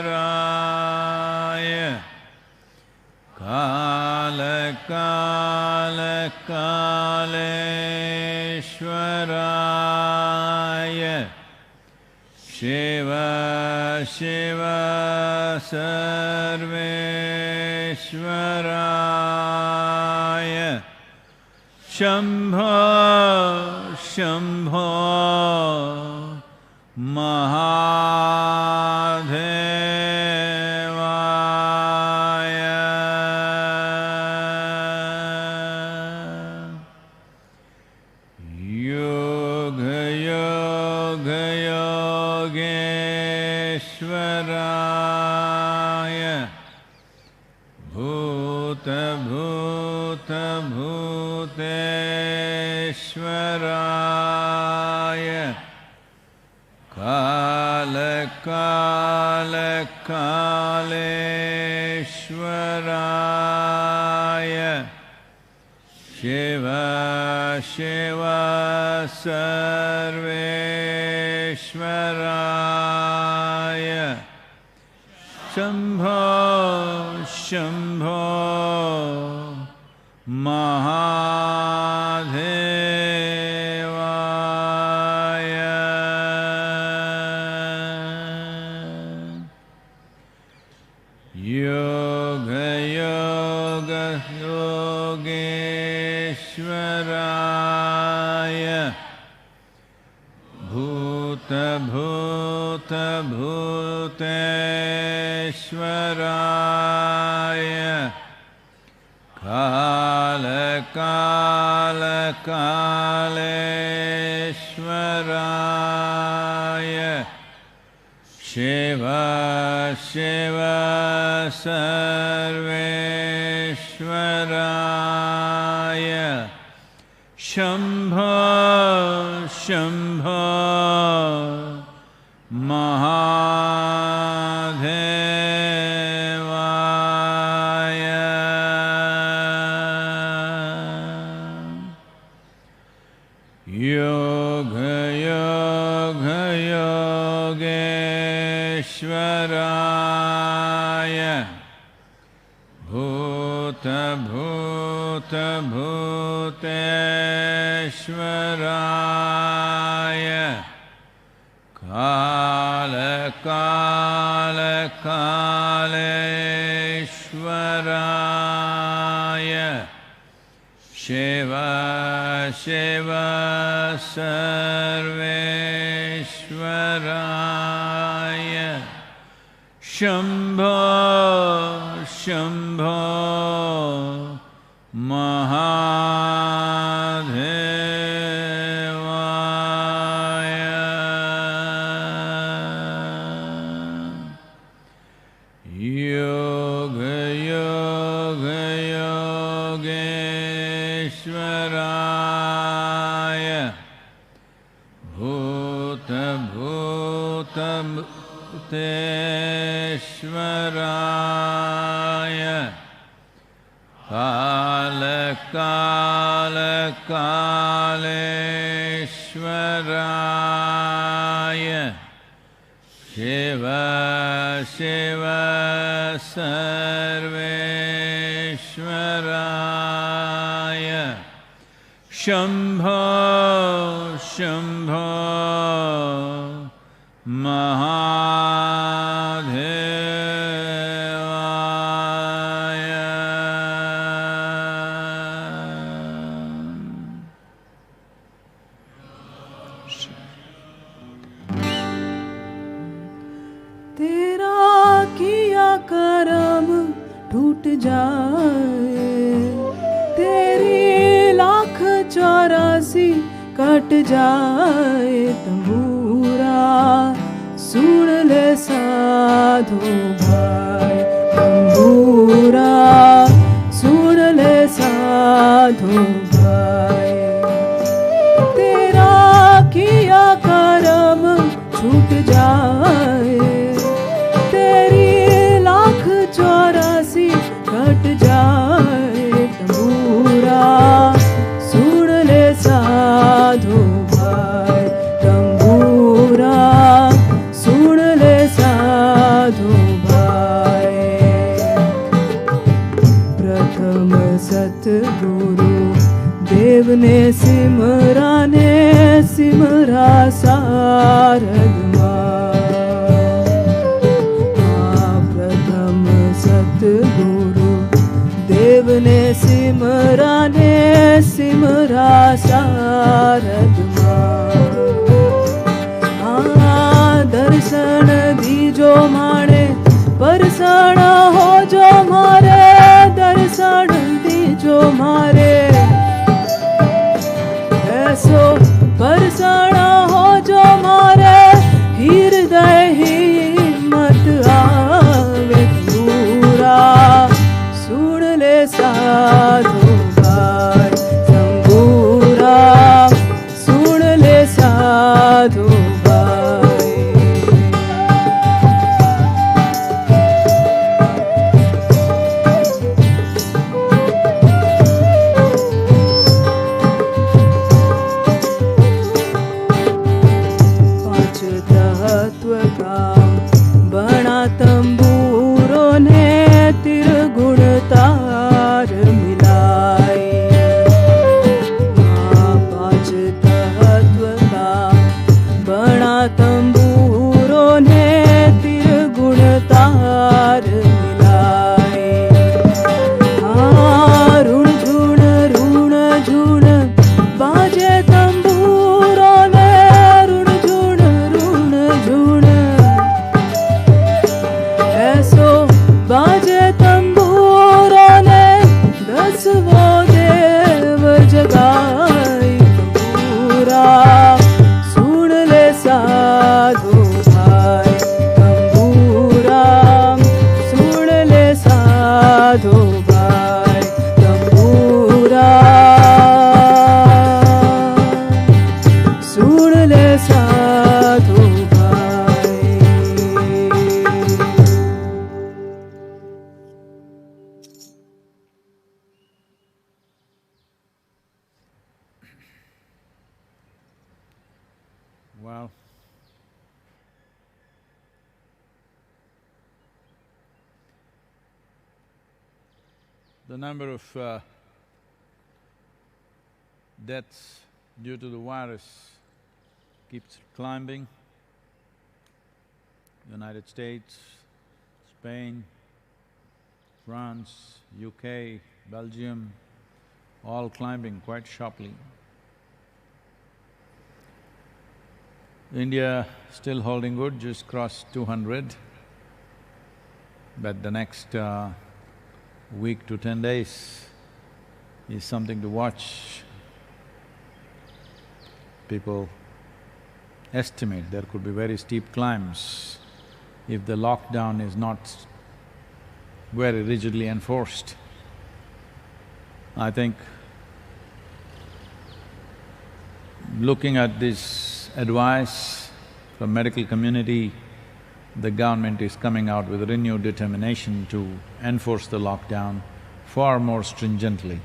भूतभूतेश्वराय कालकालकालेश्वराय शिव शिव सर्वेश्वराय शम्भो शम्भो महादेवाय योग योग योगेश्वराय भूत भूत भूतेश्वराय काल काल कालेश्वराय शिव शिव सर्वेश्वराय शम्भो शम्भो महादेवाय योग योग योगेश्वराय भूत भूत भूतेश्वराय काल काल कालेश्वराय शिव शिव सर्वेश्वराय शम्भो शम्भो महादेवाय योग योग योगेश्वराय भूत भूत भूतेश्वराय काल काल कालेश्वराय शिव शिव सर्वेश्वराय शम्भो शम्भो महादेवाय योग योग योगेश्वराय भूत भूत भूतेश्वराय काल काल कालेश्वराय शिव शिव सर्वेश्वराय शम्भो शम्भो महादेवाय तेरा किया करम टूट जाए, तेरी 1,84 कट जाए तंबूरा सुन ले साधु भाई, तंबूरा सुन ले साधु भाई। तेरा किया करम छूट जाए, तेरी 1,84 कट जाए तंबूरा सुन ले साधु भाई, तंबूरा सतगुरु देव ने सिमरा सारद प्रथम सतगुरु देव ने सिमरा सारद दर्शन दीजो माणे परसण हो जो मारे दर्शन दीजो मारे ऐसो परसण हो जो मारे हृदय हिम्मत आवे पूरा सुन ले साधु भाई संगूरा सुन ले साधु Wow. The number of deaths due to the virus keeps climbing. United States, Spain, France, UK, Belgium, all climbing quite sharply. India still holding good, just crossed 200, but the next week to 10 days is something to watch. People estimate there could be very steep climbs if the lockdown is not very rigidly enforced. I think looking at this advice from medical community, the government is coming out with renewed determination to enforce the lockdown far more stringently,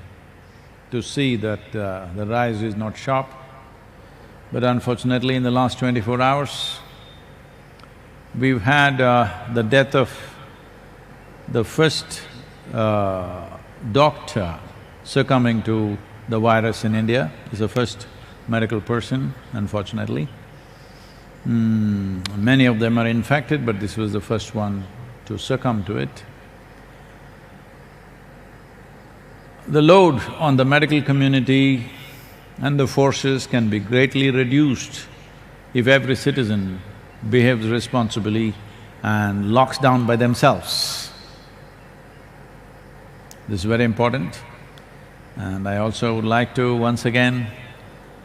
to see that the rise is not sharp. But unfortunately, in the last 24 hours, we've had the death of the first doctor succumbing to the virus in India. He's the first medical person, unfortunately. Many of them are infected, but this was the first one to succumb to it. The load on the medical community and the forces can be greatly reduced if every citizen behaves responsibly and locks down by themselves. This is very important. And I also would like to once again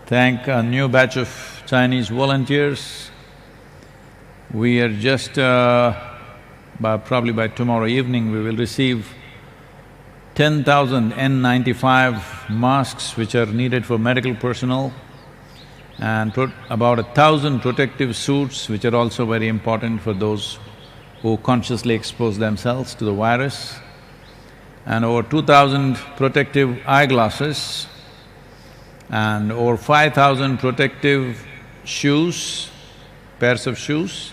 thank a new batch of Chinese volunteers. We are just… probably by tomorrow evening we will receive 10,000 N95 masks which are needed for medical personnel, and about 1,000 protective suits which are also very important for those who consciously expose themselves to the virus, and over 2,000 protective eyeglasses, and over 5,000 protective shoes, pairs of shoes,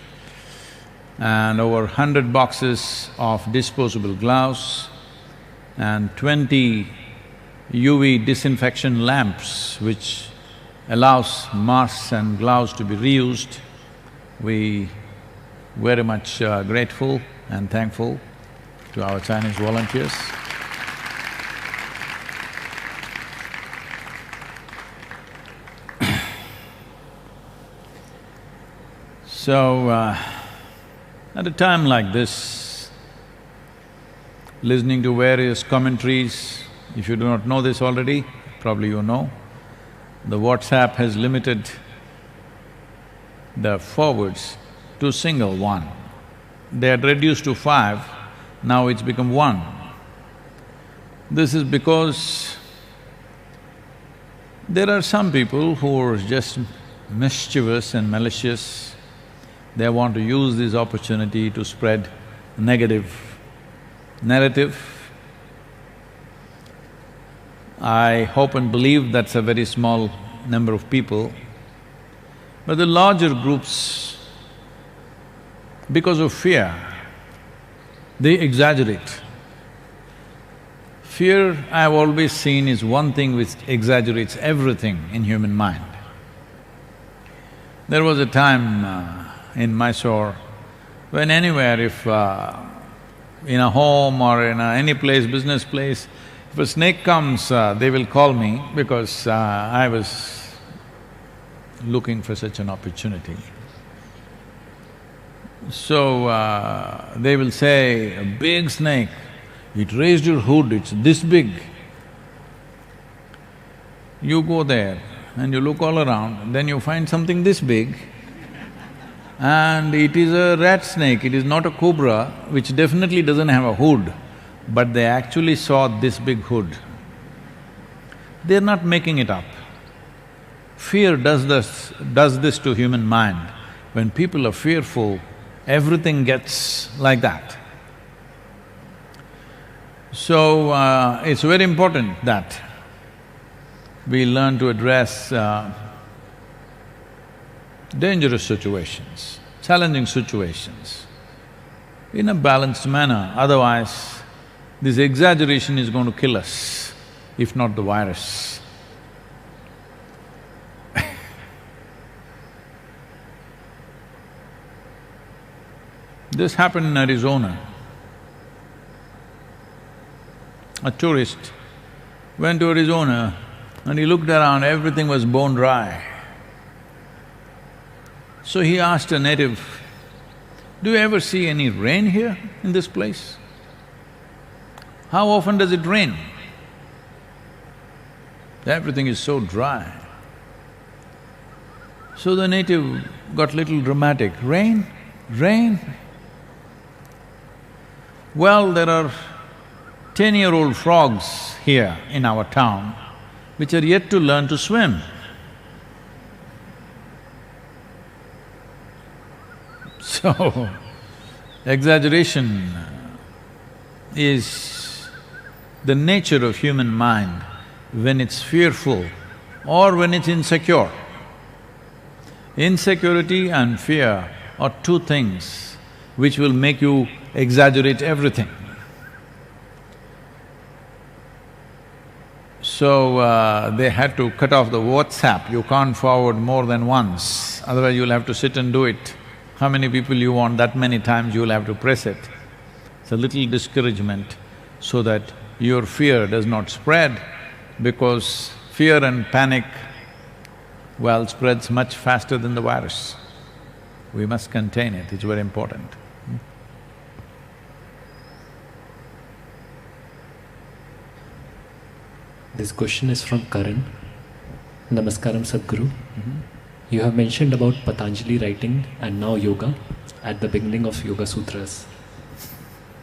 and over 100 boxes of disposable gloves, and 20 UV disinfection lamps which allows masks and gloves to be reused. We very much grateful and thankful to our Chinese volunteers. So, at a time like this, listening to various commentaries, if you do not know this already, probably you know, the WhatsApp has limited the forwards to a single one. They had reduced to 5, now it's become 1. This is because there are some people who are just mischievous and malicious. They want to use this opportunity to spread negative narrative. I hope and believe that's a very small number of people, but the larger groups, because of fear, they exaggerate. Fear, I've always seen, is one thing which exaggerates everything in human mind. There was a time in Mysore when anywhere, if in a home or in any place, business place, if a snake comes, they will call me because I was looking for such an opportunity. So, they will say, a big snake, it raised your hood, it's this big. You go there and you look all around, then you find something this big, and it is a rat snake, it is not a cobra, which definitely doesn't have a hood, but they actually saw this big hood. They're not making it up. Fear does this to human mind. When people are fearful, everything gets like that. So, it's very important that we learn to address dangerous situations, challenging situations in a balanced manner, otherwise this exaggeration is going to kill us, if not the virus. This happened in Arizona. A tourist went to Arizona and he looked around, everything was bone dry. So he asked a native, "Do you ever see any rain here in this place? How often does it rain? Everything is so dry." So the native got little dramatic, "Rain? Rain?" Well, there are 10-year-old frogs here in our town which are yet to learn to swim. So, exaggeration is the nature of human mind when it's fearful or when it's insecure. Insecurity and fear are two things which will make you exaggerate everything. So, they had to cut off the WhatsApp, you can't forward more than once, otherwise you'll have to sit and do it. How many people you want, that many times you'll have to press it. It's a little discouragement so that your fear does not spread, because fear and panic, well, spreads much faster than the virus. We must contain it, it's very important. This question is from Karan. Namaskaram Sadhguru. You have mentioned about Patanjali writing and now yoga at the beginning of Yoga Sutras.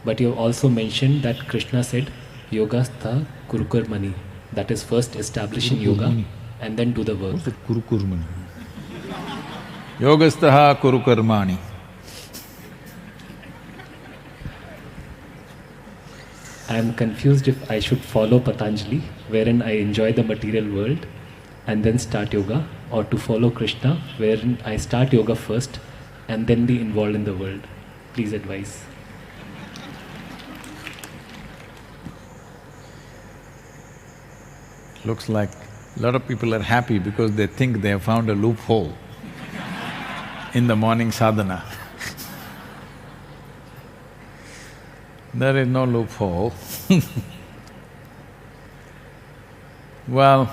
But you have also mentioned that Krishna said, Yogastha Kurukurmani, that is first establish in yoga and then do the work. What's that Kurukurmani? Yogastha Kurukurmani. I am confused if I should follow Patanjali, wherein I enjoy the material world and then start yoga, or to follow Krishna, wherein I start yoga first and then be involved in the world. Please advise. Looks like a lot of people are happy because they think they have found a loophole in the morning sadhana. There is no loophole. Well,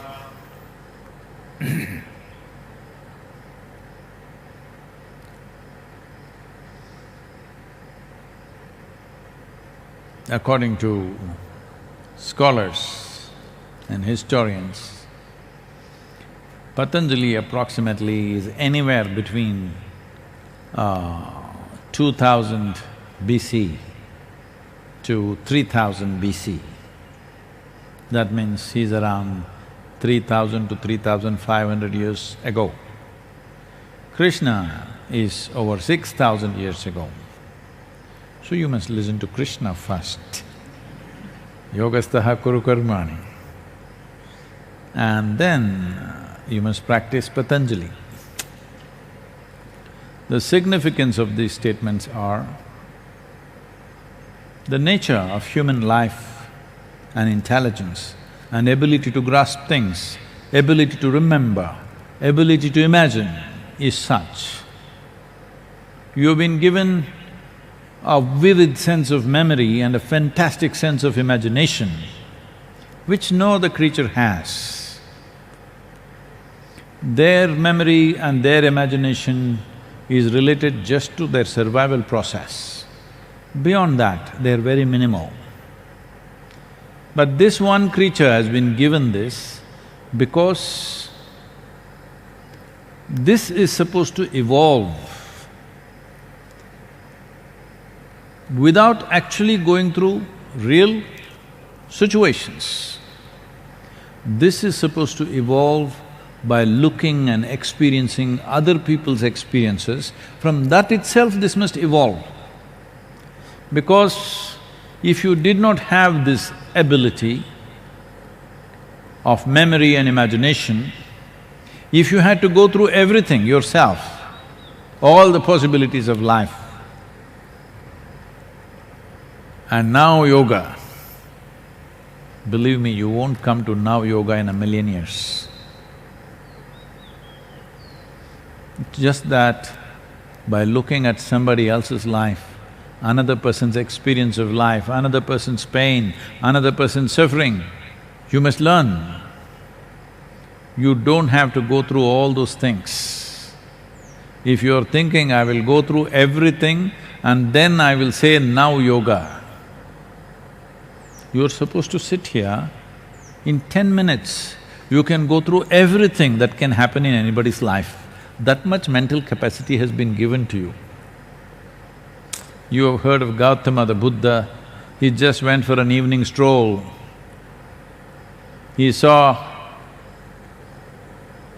according to scholars and historians, Patanjali approximately is anywhere between 2000 BC to 3000 BC. That means he's around 3000 to 3500 years ago. Krishna is over 6000 years ago. So you must listen to Krishna first. Yogastaha kuru karmani. And then you must practice Patanjali. The significance of these statements are the nature of human life and intelligence and ability to grasp things, ability to remember, ability to imagine is such. You've been given a vivid sense of memory and a fantastic sense of imagination, which no other creature has. Their memory and their imagination is related just to their survival process. Beyond that, they're very minimal. But this one creature has been given this because this is supposed to evolve without actually going through real situations. This is supposed to evolve by looking and experiencing other people's experiences. From that itself, this must evolve. Because if you did not have this ability of memory and imagination, if you had to go through everything yourself, all the possibilities of life, and now yoga, believe me, you won't come to now yoga in a million years. Just that by looking at somebody else's life, another person's experience of life, another person's pain, another person's suffering, you must learn. You don't have to go through all those things. If you're thinking, I will go through everything and then I will say now yoga, you're supposed to sit here, in 10 minutes, you can go through everything that can happen in anybody's life. That much mental capacity has been given to you. You have heard of Gautama the Buddha, he just went for an evening stroll. He saw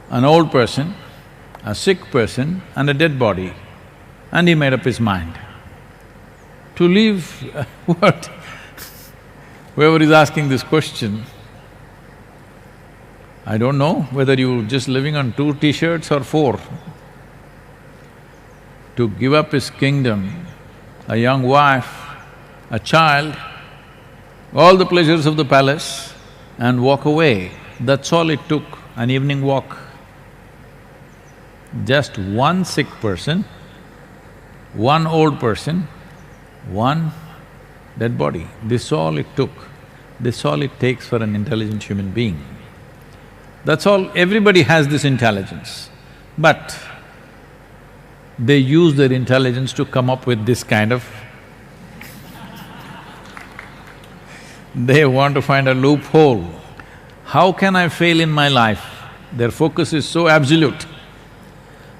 an old person, a sick person and a dead body, and he made up his mind to leave what? Whoever is asking this question, I don't know whether you're just living on 2 t-shirts or 4. To give up his kingdom, a young wife, a child, all the pleasures of the palace and walk away. That's all it took, an evening walk. Just one sick person, one old person, one dead body. This all it took, this all it takes for an intelligent human being. That's all, everybody has this intelligence, but they use their intelligence to come up with this kind of… They want to find a loophole. How can I fail in my life? Their focus is so absolute.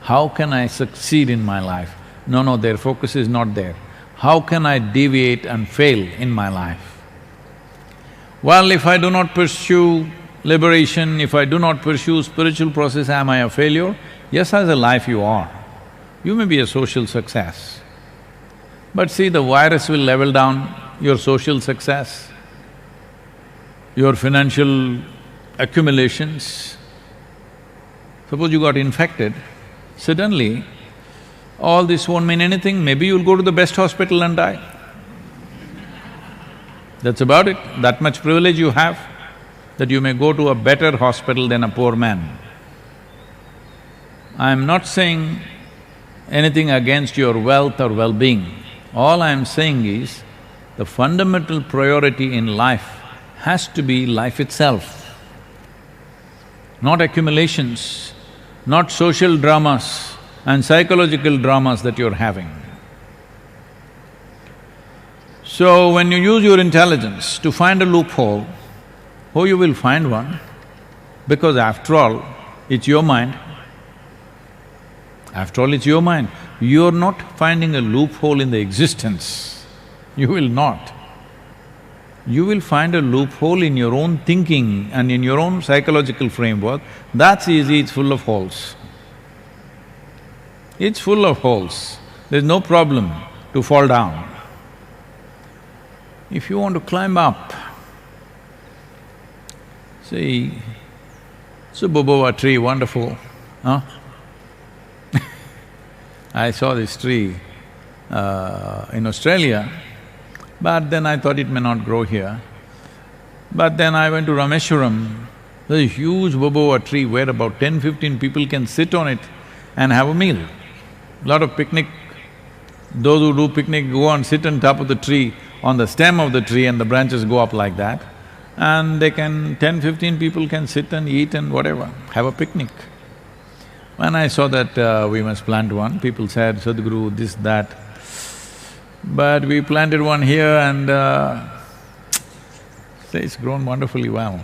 How can I succeed in my life? No, their focus is not there. How can I deviate and fail in my life? Well, if I do not pursue liberation, if I do not pursue spiritual process, am I a failure? Yes, as a life you are. You may be a social success. But see, the virus will level down your social success, your financial accumulations. Suppose you got infected, suddenly all this won't mean anything, maybe you'll go to the best hospital and die. That's about it, that much privilege you have. that you may go to a better hospital than a poor man. I'm not saying anything against your wealth or well-being. All I'm saying is, the fundamental priority in life has to be life itself, not accumulations, not social dramas and psychological dramas that you're having. So when you use your intelligence to find a loophole, oh, you will find one, because after all, it's your mind. After all, it's your mind. You're not finding a loophole in the existence. You will not. You will find a loophole in your own thinking and in your own psychological framework. That's easy, it's full of holes. It's full of holes. There's no problem to fall down. If you want to climb up, see, it's a boboa tree, wonderful, huh? I saw this tree in Australia, but then I thought it may not grow here. But then I went to Rameshwaram, there's a huge boboa tree where about 10-15 people can sit on it and have a meal. Lot of picnic, those who do picnic go and sit on top of the tree, on the stem of the tree, and the branches go up like that. And they can… 10-15 people can sit and eat and whatever, have a picnic. When I saw that we must plant one, people said, Sadhguru, this, that. But we planted one here and it's grown wonderfully well.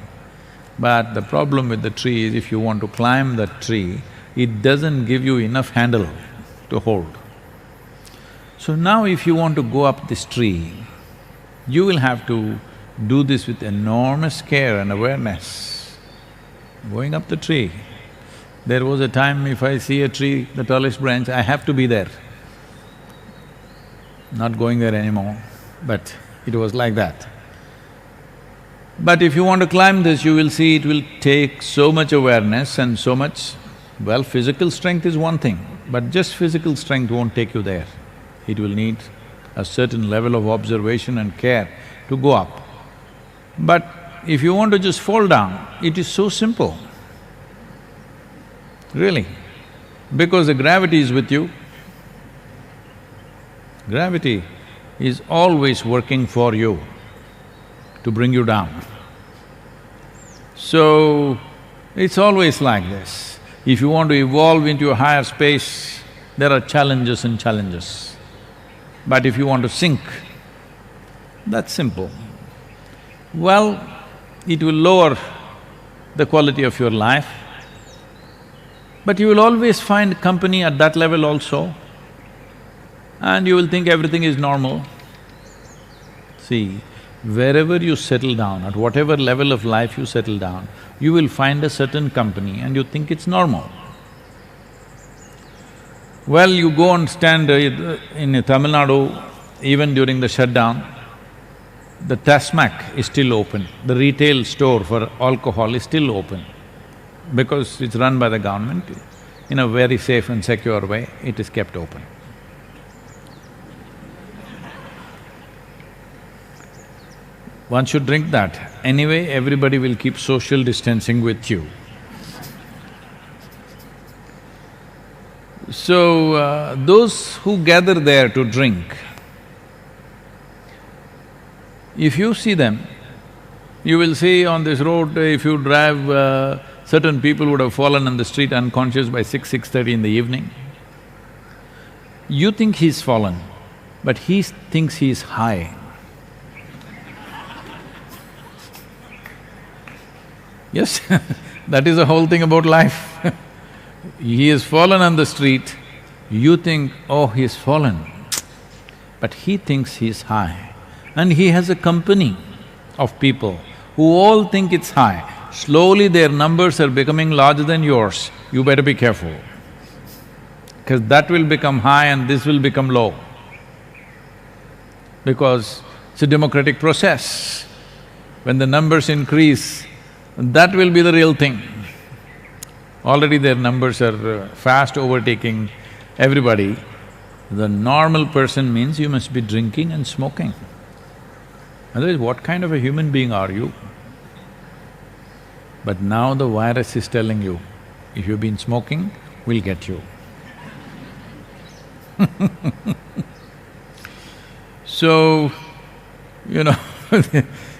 But the problem with the tree is, if you want to climb that tree, it doesn't give you enough handle to hold. So now if you want to go up this tree, you will have to do this with enormous care and awareness. Going up the tree, there was a time if I see a tree, the tallest branch, I have to be there. Not going there anymore, but it was like that. But if you want to climb this, you will see it will take so much awareness and so much… well, physical strength is one thing, but just physical strength won't take you there. It will need a certain level of observation and care to go up. But if you want to just fall down, it is so simple, really, because the gravity is with you. Gravity is always working for you to bring you down. So, it's always like this. If you want to evolve into a higher space, there are challenges and challenges. But if you want to sink, that's simple. Well, it will lower the quality of your life, but you will always find company at that level also, and you will think everything is normal. See, wherever you settle down, at whatever level of life you settle down, you will find a certain company and you think it's normal. Well, you go and stand in Tamil Nadu, even during the shutdown, the Tasmac is still open, the retail store for alcohol is still open, because it's run by the government. In a very safe and secure way, it is kept open. One should drink that. Anyway, everybody will keep social distancing with you. So, those who gather there to drink, if you see them, you will see on this road, if you drive, certain people would have fallen on the street unconscious by 6:30 in the evening. You think he's fallen, but he thinks he's high. Yes, that is the whole thing about life. He has fallen on the street, you think, oh, he's fallen, but he thinks he's high. And he has a company of people who all think it's high. Slowly their numbers are becoming larger than yours, you better be careful, because that will become high and this will become low. Because it's a democratic process. When the numbers increase, that will be the real thing. Already their numbers are fast overtaking everybody. The normal person means you must be drinking and smoking. Otherwise, what kind of a human being are you? But now the virus is telling you, if you've been smoking, we'll get you. So, you know,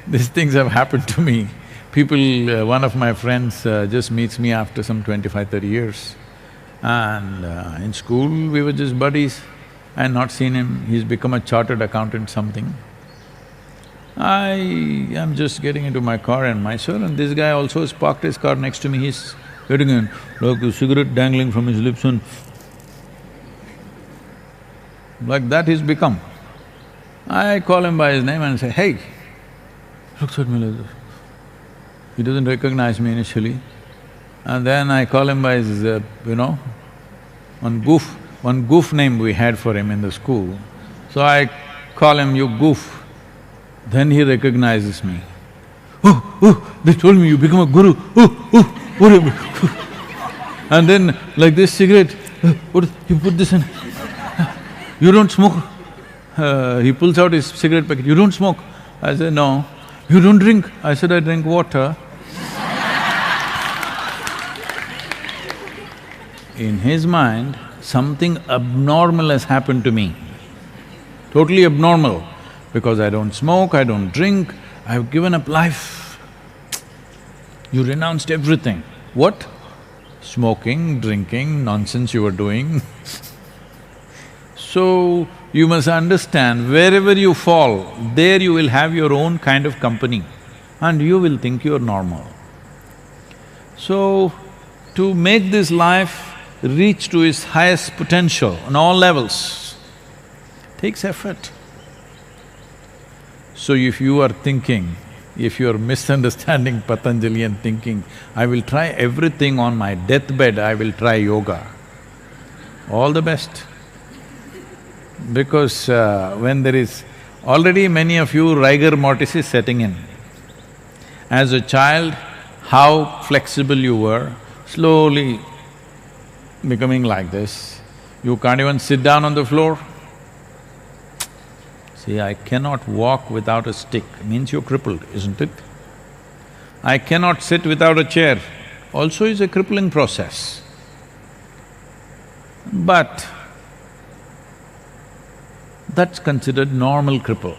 these things have happened to me. People… one of my friends just meets me after some 25–30 years, and in school we were just buddies. I had not seen him, he's become a chartered accountant something. I am just getting into my car and myself, and this guy also has parked his car next to me. He's getting in, like a cigarette dangling from his lips, and like that he's become. I call him by his name and say, "Hey," looks at me like this. He doesn't recognize me initially. And then I call him by his, one goof name we had for him in the school. So I call him, "You goof." Then he recognizes me. Oh, they told me you become a guru, whatever. And then like this cigarette, what, you put this in, you don't smoke? He pulls out his cigarette packet, "You don't smoke?" I said, "No." "You don't drink?" I said, "I drink water." In his mind, something abnormal has happened to me, totally abnormal, because I don't smoke, I don't drink, I've given up life. You renounced everything. What? Smoking, drinking, nonsense you were doing. So, you must understand, wherever you fall, there you will have your own kind of company and you will think you're normal. So, to make this life reach to its highest potential on all levels takes effort. So if you are thinking, if you are misunderstanding Patanjali and thinking, "I will try everything on my deathbed, I will try yoga," all the best. Because when there is… already many of you rigor mortis is setting in. As a child, how flexible you were, slowly becoming like this. You can't even sit down on the floor. See, I cannot walk without a stick, means you're crippled, isn't it? I cannot sit without a chair, also is a crippling process. But that's considered normal cripple.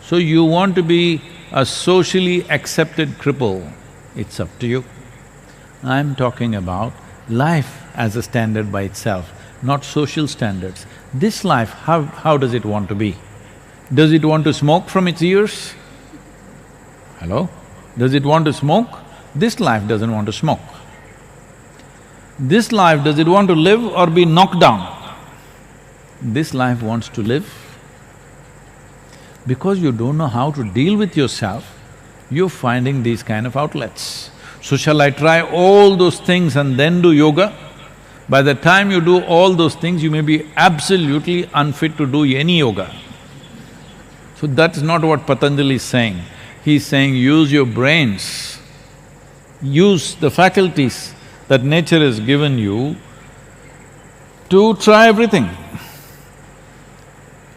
So you want to be a socially accepted cripple, it's up to you. I'm talking about life as a standard by itself, not social standards. This life, how does it want to be? Does it want to smoke from its ears? Hello? Does it want to smoke? This life doesn't want to smoke. This life, does it want to live or be knocked down? This life wants to live. Because you don't know how to deal with yourself, you're finding these kind of outlets. So shall I try all those things and then do yoga? By the time you do all those things, you may be absolutely unfit to do any yoga. So that's not what Patanjali is saying. He's saying use your brains, use the faculties that nature has given you to try everything.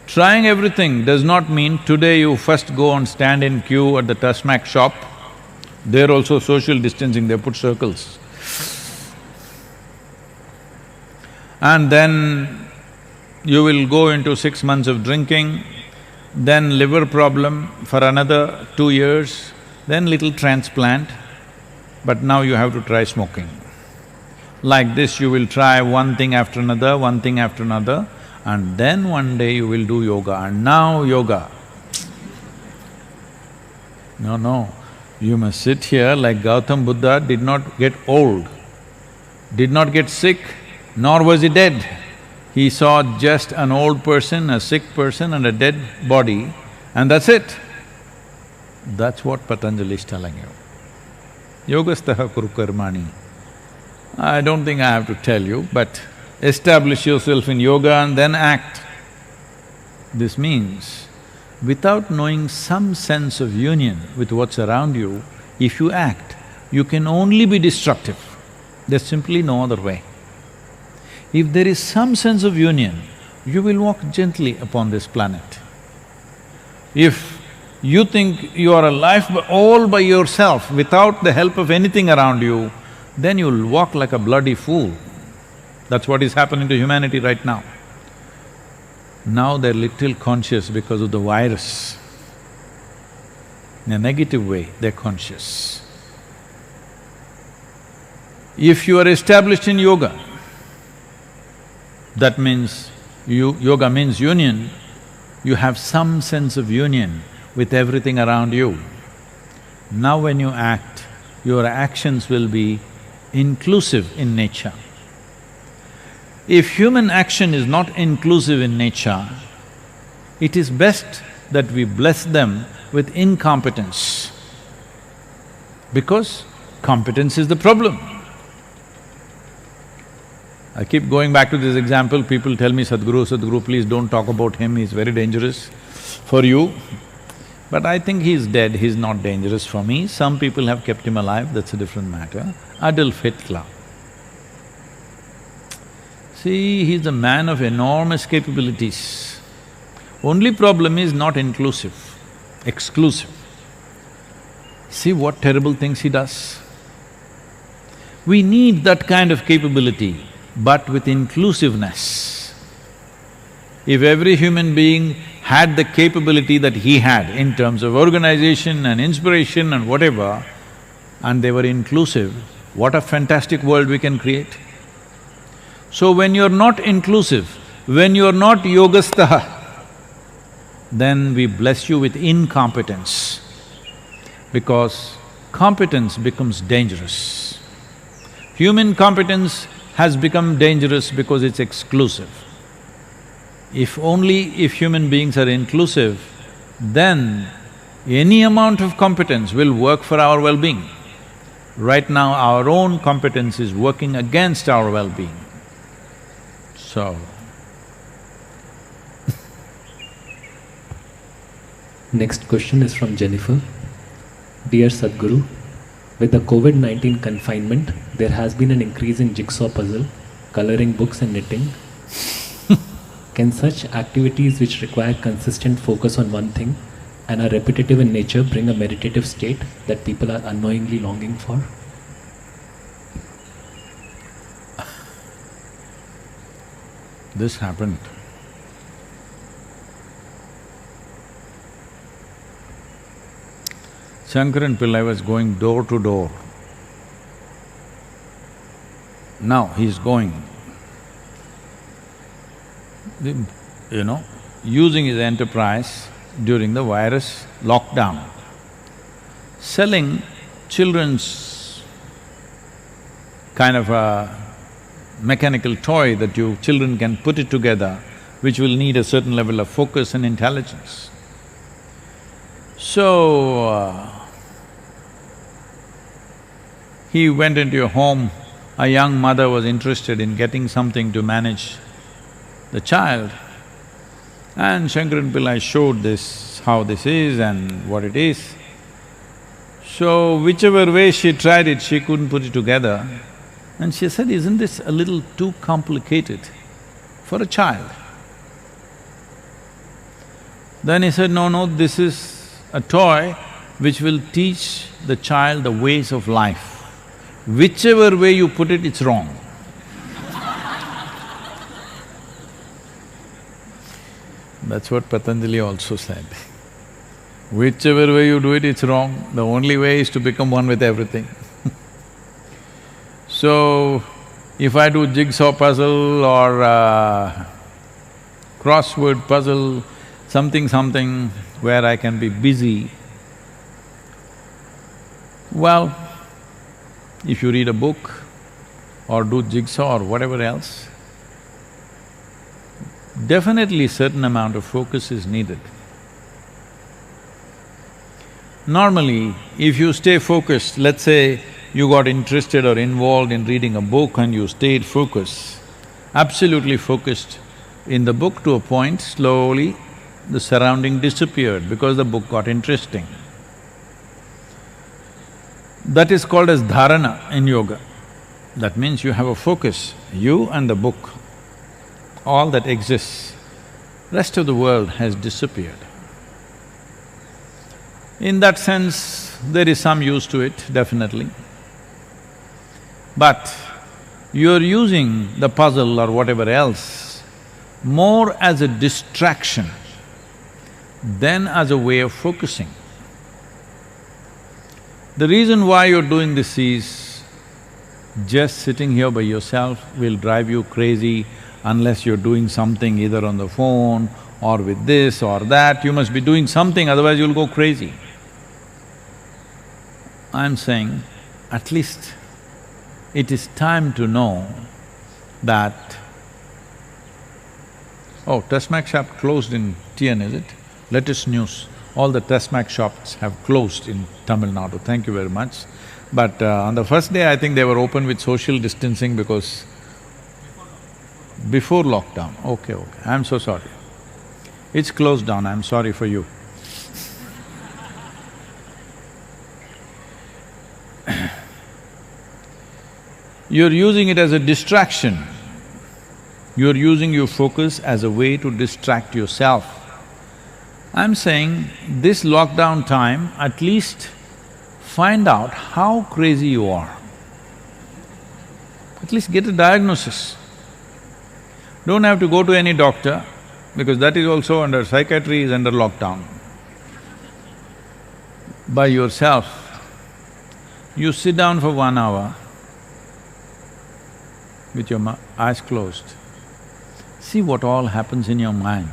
Trying everything does not mean today you first go and stand in queue at the Tasmac shop. There also social distancing, they put circles. And then you will go into 6 months of drinking, then liver problem for another 2 years, then little transplant, but now you have to try smoking. Like this you will try one thing after another, one thing after another, and then one day you will do yoga. And now yoga, no, you must sit here like Gautam Buddha did not get old, did not get sick, nor was he dead. He saw just an old person, a sick person and a dead body, and that's it. That's what Patanjali is telling you. Yogastaha kuru karmani. I don't think I have to tell you, but establish yourself in yoga and then act. This means, without knowing some sense of union with what's around you, if you act, you can only be destructive. There's simply no other way. If there is some sense of union, you will walk gently upon this planet. If You think you are alive all by yourself, without the help of anything around you, then you'll walk like a bloody fool. That's what is happening to humanity right now. Now they're little conscious because of the virus. In a negative way, they're conscious. If you are established in yoga, that means yoga means union, you have some sense of union with everything around you. Now when you act, your actions will be inclusive in nature. If human action is not inclusive in nature, it is best that we bless them with incompetence, because competence is the problem. I keep going back to this example, people tell me, Sadhguru, please don't talk about him, he's very dangerous for you. But I think he's dead, he's not dangerous for me. Some people have kept him alive, that's a different matter. Adolf Hitler. See, he's a man of enormous capabilities. Only problem is not inclusive, exclusive. See what terrible things he does. We need that kind of capability, but with inclusiveness. If every human being had the capability that he had in terms of organization and inspiration and whatever, and they were inclusive, what a fantastic world we can create. So when you're not inclusive, when you're not yogastha, then we bless you with incompetence, because competence becomes dangerous. Human competence has become dangerous because it's exclusive. If human beings are inclusive, then any amount of competence will work for our well-being. Right now, our own competence is working against our well-being. So, next question is from Jennifer. Dear Sadhguru, with the COVID-19 confinement, there has been an increase in jigsaw puzzle, coloring books and knitting. Can such activities which require consistent focus on one thing and are repetitive in nature bring a meditative state that people are unknowingly longing for? this happened. Shankaran Pillai was going door to door. Now he's going, using his enterprise during the virus lockdown, selling children's kind of a mechanical toy that children can put it together, which will need a certain level of focus and intelligence. So, he went into a home, a young mother was interested in getting something to manage the child, and Shankaran Pillai showed this, how this is and what it is. So, whichever way she tried it, she couldn't put it together. And she said, isn't this a little too complicated for a child? Then he said, no, this is a toy which will teach the child the ways of life. Whichever way you put it, it's wrong. That's what Patanjali also said. Whichever way you do it, it's wrong. The only way is to become one with everything. So, if I do jigsaw puzzle or crossword puzzle, something where I can be busy, well, if you read a book or do jigsaw or whatever else, definitely certain amount of focus is needed. Normally, if you stay focused, let's say you got interested or involved in reading a book and you stayed focused, absolutely focused in the book to a point, slowly the surrounding disappeared because the book got interesting. That is called as dharana in yoga. That means you have a focus, you and the book, all that exists. Rest of the world has disappeared. In that sense, there is some use to it, definitely. But you're using the puzzle or whatever else more as a distraction than as a way of focusing. The reason why you're doing this is, just sitting here by yourself will drive you crazy unless you're doing something either on the phone or with this or that. You must be doing something, otherwise you'll go crazy. I'm saying, at least it is time to know that… Oh, Tessmac shop closed in TN, is it? Latest news, all the Tessmac shops have closed in Tamil Nadu, thank you very much. But on the first day, I think they were open with social distancing because… Before lockdown, okay, I'm so sorry. It's closed down, I'm sorry for you. You're using it as a distraction. You're using your focus as a way to distract yourself. I'm saying, this lockdown time, at least find out how crazy you are. At least get a diagnosis. Don't have to go to any doctor, because that is also under… psychiatry is under lockdown. By yourself, you sit down for 1 hour with your eyes closed. See what all happens in your mind.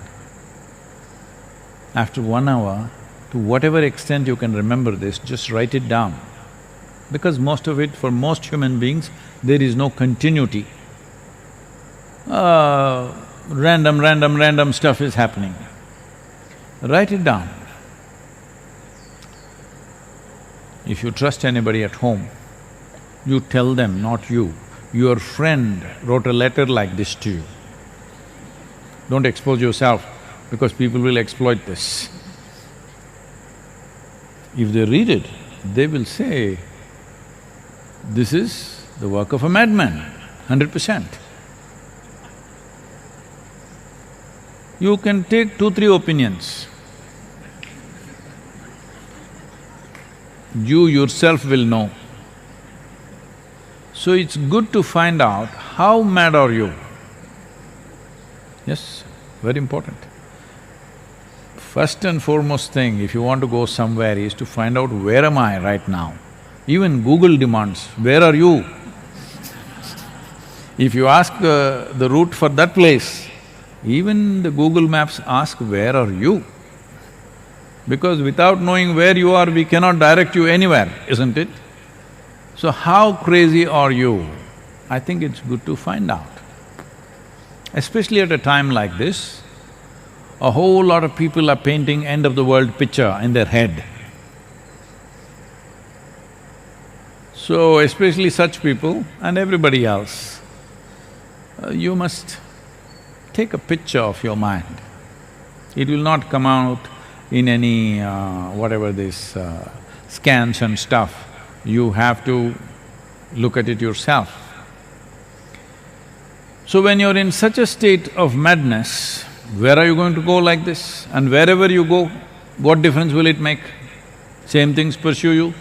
After 1 hour, to whatever extent you can remember this, just write it down. Because most of it, for most human beings, there is no continuity. Random stuff is happening. Write it down. If you trust anybody at home, you tell them, not you. Your friend wrote a letter like this to you. Don't expose yourself, because people will exploit this. If they read it, they will say, this is the work of a madman, 100%. You can take 2-3 opinions. You yourself will know. So it's good to find out how mad are you. Yes, very important. First and foremost thing, if you want to go somewhere, is to find out where am I right now. Even Google demands, where are you? If you ask the route for that place, even the Google Maps ask, where are you? Because without knowing where you are, we cannot direct you anywhere, isn't it? So how crazy are you? I think it's good to find out. Especially at a time like this, a whole lot of people are painting end-of-the-world picture in their head. So especially such people and everybody else, you must take a picture of your mind. It will not come out in any whatever this scans and stuff. You have to look at it yourself. So when you're in such a state of madness, where are you going to go like this? And wherever you go, what difference will it make? Same things pursue you,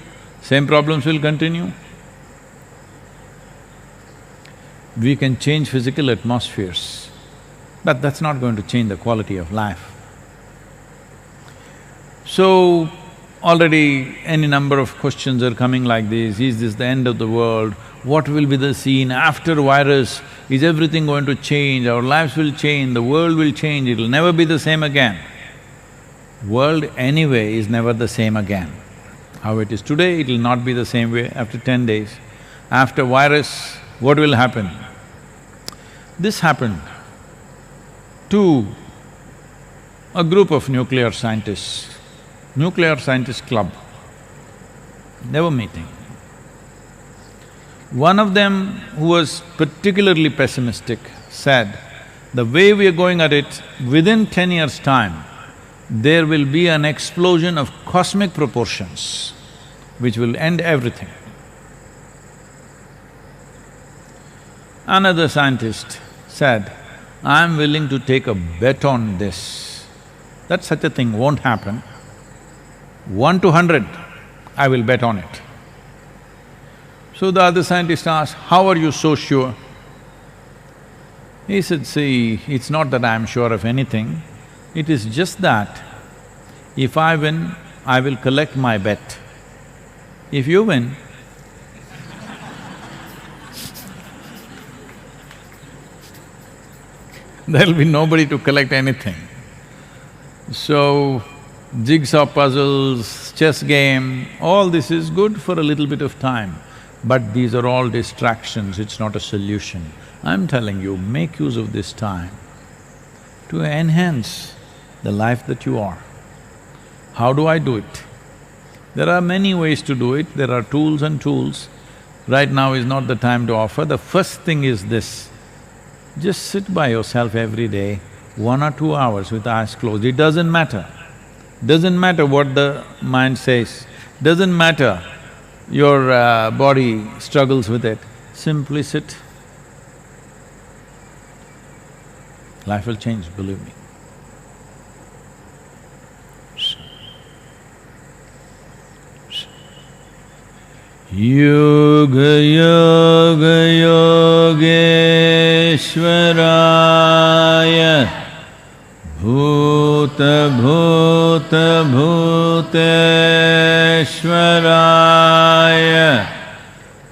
same problems will continue. We can change physical atmospheres, but that's not going to change the quality of life. So, already any number of questions are coming like this, is this the end of the world? What will be the scene after virus? Is everything going to change? Our lives will change, the world will change, it'll never be the same again. World anyway is never the same again. How it is today, it'll not be the same way after 10 days. After virus, what will happen? This happened to a group of nuclear scientists club. They were meeting. One of them, who was particularly pessimistic, said, the way we are going at it, within 10 years' time, there will be an explosion of cosmic proportions which will end everything. Another scientist said, I'm willing to take a bet on this, that such a thing won't happen. 1 to 100, I will bet on it. So the other scientist asked, how are you so sure? He said, see, it's not that I'm sure of anything, it is just that if I win, I will collect my bet. If you win, there'll be nobody to collect anything. So, jigsaw puzzles, chess game, all this is good for a little bit of time, but these are all distractions, it's not a solution. I'm telling you, make use of this time to enhance the life that you are. How do I do it? There are many ways to do it, there are tools and tools. Right now is not the time to offer. The first thing is this, just sit by yourself every day, 1 or 2 hours with eyes closed. It doesn't matter. Doesn't matter what the mind says, doesn't matter your body struggles with it, simply sit. Life will change, believe me. Yoga Yoga Yogeshwaraya Bhuta Bhuta Bhuteshwaraya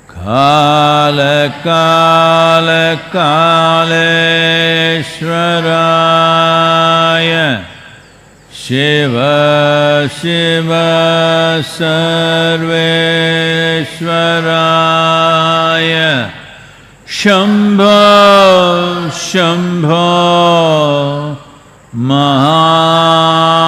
Kala Kala Kaleshwaraya Shiva Shiva Sarveshwaraya Shambho Shambho Maha